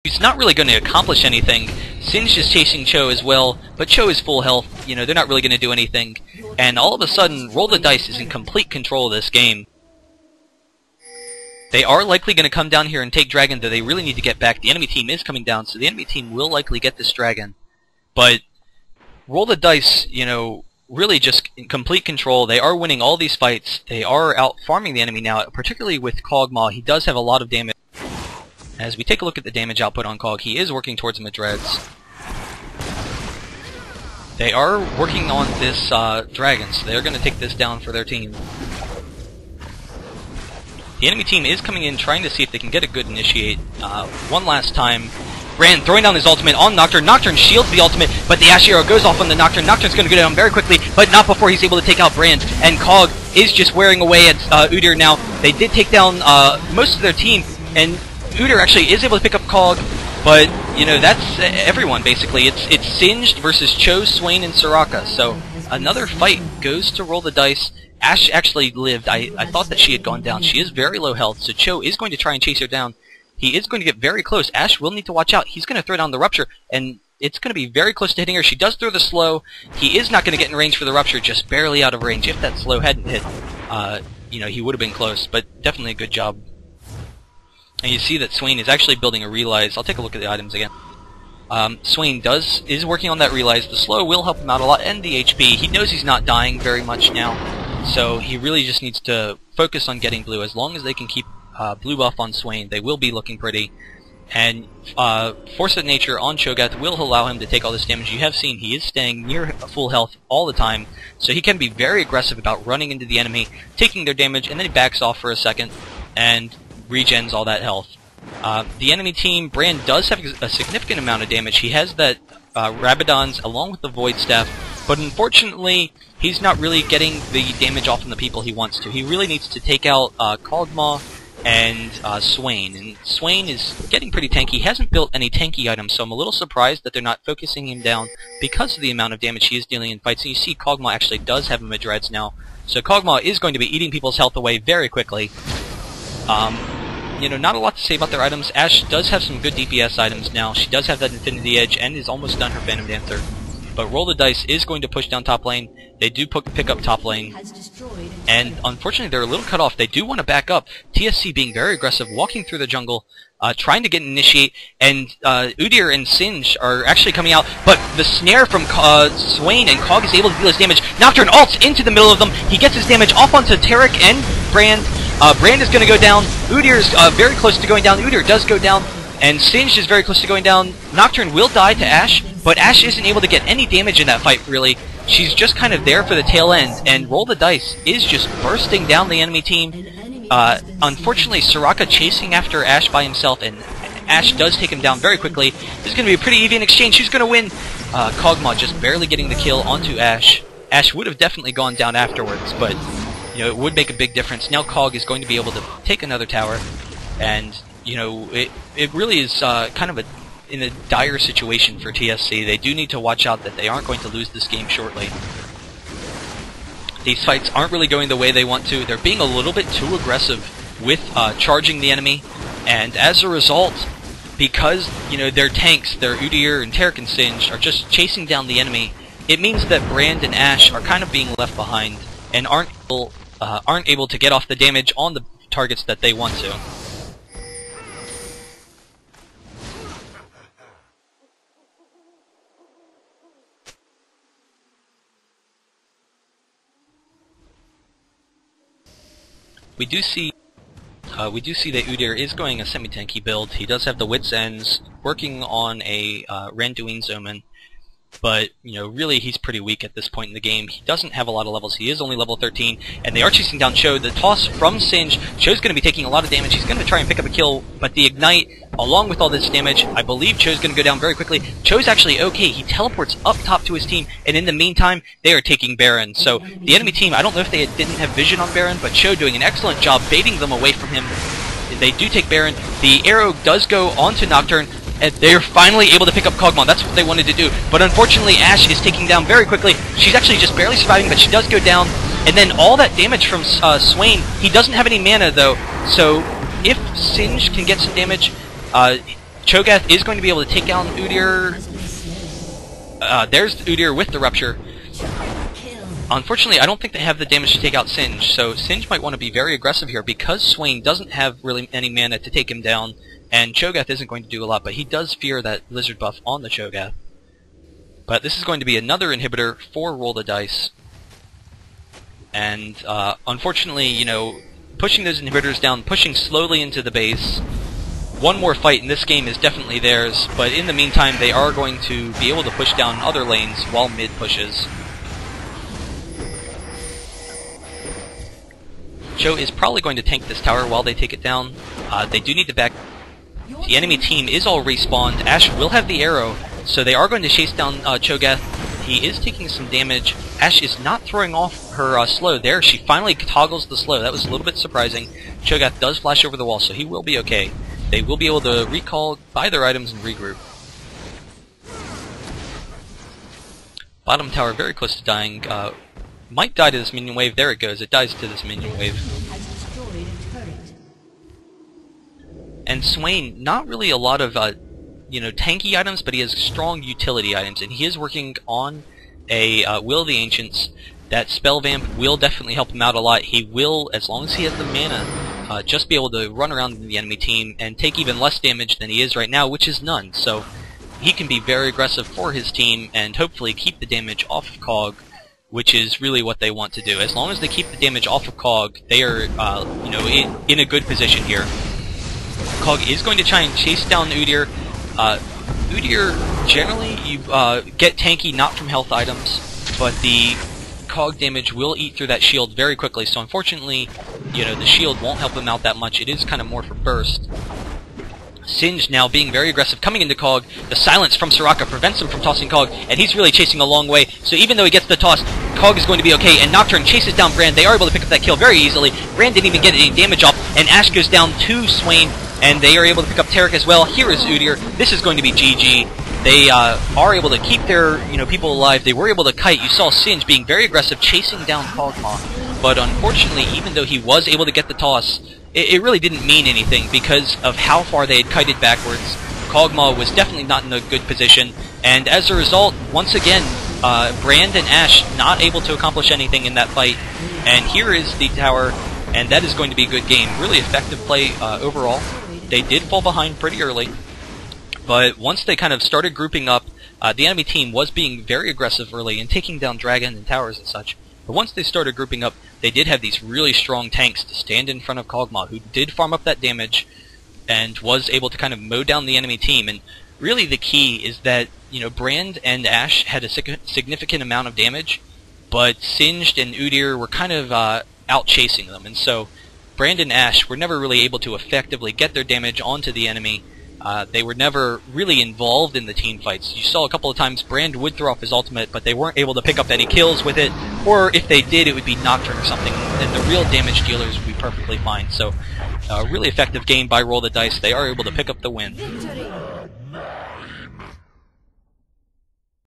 He's not really going to accomplish anything. Singe is chasing Cho as well, but Cho is full health. You know, they're not really going to do anything. And all of a sudden, Roll the Dice is in complete control of this game. They are likely going to come down here and take Dragon, though they really need to get back. The enemy team is coming down, so the enemy team will likely get this Dragon. But Roll the Dice, you know, really just in complete control. They are winning all these fights. They are out farming the enemy now, particularly with Kog'Maw. He does have a lot of damage. As we take a look at the damage output on Cog, he is working towards Madreds. They are working on this Dragon, so they're going to take this down for their team. The enemy team is coming in trying to see if they can get a good initiate. One last time. Brand throwing down his ultimate on Nocturne. Nocturne shields the ultimate, but the Ash Arrow goes off on the Nocturne. Nocturne's going to go down very quickly, but not before he's able to take out Brand. And Cog is just wearing away at Udyr now. They did take down most of their team, and Udyr actually is able to pick up Cog, but, you know, that's everyone, basically. It's Singed versus Cho, Swain, and Soraka. So another fight goes to Roll the Dice. Ash actually lived. I thought that she had gone down. She is very low health, so Cho is going to try and chase her down. He is going to get very close. Ash will need to watch out. He's going to throw down the Rupture, and it's going to be very close to hitting her. She does throw the slow. He is not going to get in range for the Rupture, just barely out of range. If that slow hadn't hit, you know, he would have been close, but definitely a good job. And you see that Swain is actually building a Realize. I'll take a look at the items again. Swain is working on that Realize. The slow will help him out a lot, and the HP. He knows he's not dying very much now, so he really just needs to focus on getting blue. As long as they can keep blue buff on Swain, they will be looking pretty. And Force of Nature on Cho'Gath will allow him to take all this damage. You have seen he is staying near full health all the time, so he can be very aggressive about running into the enemy, taking their damage, and then he backs off for a second, and regens all that health. The enemy team, Brand does have a significant amount of damage. He has that Rabadon's along with the Void Staff, but unfortunately he's not really getting the damage off on the people he wants to. He really needs to take out Kog'Maw and Swain. And Swain is getting pretty tanky. He hasn't built any tanky items, so I'm a little surprised that they're not focusing him down because of the amount of damage he is dealing in fights. And you see Kog'Maw actually does have a Madreds now, so Kog'Maw is going to be eating people's health away very quickly. You know, not a lot to say about their items. Ash does have some good DPS items now. She does have that Infinity Edge and is almost done her Phantom Dancer. But Roll the Dice is going to push down top lane. They do pick up top lane. And unfortunately, they're a little cut off. They do want to back up. TSC being very aggressive, walking through the jungle, trying to get an initiate. And Udyr and Singe are actually coming out. But the snare from Swain and Cog is able to deal his damage. Nocturne ults into the middle of them. He gets his damage off onto Taric and Brand. Brand is going to go down. Udyr is very close to going down. Udyr does go down. And Singed is very close to going down. Nocturne will die to Ash, but Ash isn't able to get any damage in that fight, really. She's just kind of there for the tail end, and Roll the Dice is just bursting down the enemy team. Unfortunately, Soraka chasing after Ash by himself, and Ash does take him down very quickly. This is going to be a pretty even exchange. Who's going to win? Kog'Maw just barely getting the kill onto Ash. Ash would have definitely gone down afterwards, but you know, it would make a big difference. Now Cog is going to be able to take another tower, and you know, it really is kind of in a dire situation for TSC. They do need to watch out that they aren't going to lose this game shortly. These fights aren't really going the way they want to. They're being a little bit too aggressive with charging the enemy, and as a result, because you know their tanks, their Udyr and Taric and Singe are just chasing down the enemy, it means that Brand and Ash are kind of being left behind and aren't able to get off the damage on the targets that they want to. We do see that Udyr is going a semi-tanky build. He does have the Wit's Ends, working on a Randuin's Omen, but you know, really he's pretty weak at this point in the game. He doesn't have a lot of levels. He is only level 13, and they are chasing down Cho. The toss from Singe. Cho's going to be taking a lot of damage. He's going to try and pick up a kill, but the Ignite, along with all this damage, I believe Cho's going to go down very quickly. Cho's actually okay. He teleports up top to his team, and in the meantime, they are taking Baron. So the enemy team, I don't know if they didn't have vision on Baron, but Cho doing an excellent job baiting them away from him. They do take Baron. The arrow does go onto Nocturne, and they're finally able to pick up Kog'Maw. That's what they wanted to do. But unfortunately, Ash is taken down very quickly. She's actually just barely surviving, but she does go down. And then all that damage from Swain, he doesn't have any mana, though. So if Singe can get some damage, Cho'Gath is going to be able to take down Udyr. There's Udyr with the Rupture. Unfortunately, I don't think they have the damage to take out Singe, so Singe might want to be very aggressive here because Swain doesn't have really any mana to take him down, and Cho'Gath isn't going to do a lot, but he does fear that Lizard buff on the Cho'Gath. But this is going to be another inhibitor for Roll the Dice. And unfortunately, you know, pushing those inhibitors down, pushing slowly into the base. One more fight in this game is definitely theirs, but in the meantime they are going to be able to push down other lanes while mid pushes. Cho is probably going to tank this tower while they take it down. They do need to back. The enemy team is all respawned. Ashe will have the arrow, so they are going to chase down Cho'Gath. He is taking some damage. Ashe is not throwing off her slow there. She finally toggles the slow. That was a little bit surprising. Cho'Gath does flash over the wall, so he will be okay. They will be able to recall, buy their items, and regroup. Bottom tower very close to dying. Might die to this minion wave. There it goes. It dies to this minion wave. And Swain, not really a lot of you know, tanky items, but he has strong utility items, and he is working on a Will of the Ancients. That spell vamp will definitely help him out a lot. He will, as long as he has the mana, just be able to run around the enemy team and take even less damage than he is right now, which is none. So he can be very aggressive for his team and hopefully keep the damage off of Cog, which is really what they want to do. As long as they keep the damage off of Cog, they are you know, in a good position here. Cog is going to try and chase down Udyr. Udyr, generally, you get tanky not from health items, but the Cog damage will eat through that shield very quickly, so unfortunately, you know, the shield won't help him out that much. It is kind of more for burst. Singe now being very aggressive, coming into Cog. The silence from Soraka prevents him from tossing Cog, and he's really chasing a long way, so even though he gets the toss, Cog is going to be okay, and Nocturne chases down Brand. They are able to pick up that kill very easily. Brand didn't even get any damage off, and Ashe goes down to Swain, and they are able to pick up Taric as well. Here is Udyr. This is going to be GG. They are able to keep their, you know, people alive. They were able to kite. You saw Singe being very aggressive, chasing down Kog'Maw. But unfortunately, even though he was able to get the toss, it really didn't mean anything because of how far they had kited backwards. Kog'Maw was definitely not in a good position, and as a result, once again, Brand and Ashe not able to accomplish anything in that fight. And here is the tower, and that is going to be a good game. Really effective play overall. They did fall behind pretty early, but once they kind of started grouping up, the enemy team was being very aggressive early and taking down Dragon and towers and such. But once they started grouping up, they did have these really strong tanks to stand in front of Kog'Maw, who did farm up that damage and was able to kind of mow down the enemy team. And really the key is that, you know, Brand and Ashe had a significant amount of damage, but Singed and Udyr were kind of out chasing them. And so Brand and Ashe were never really able to effectively get their damage onto the enemy. They were never really involved in the team fights. You saw a couple of times Brand would throw off his ultimate, but they weren't able to pick up any kills with it, or if they did, it would be Nocturne or something, and the real damage dealers would be perfectly fine. So, really effective game by Roll the Dice. They are able to pick up the win.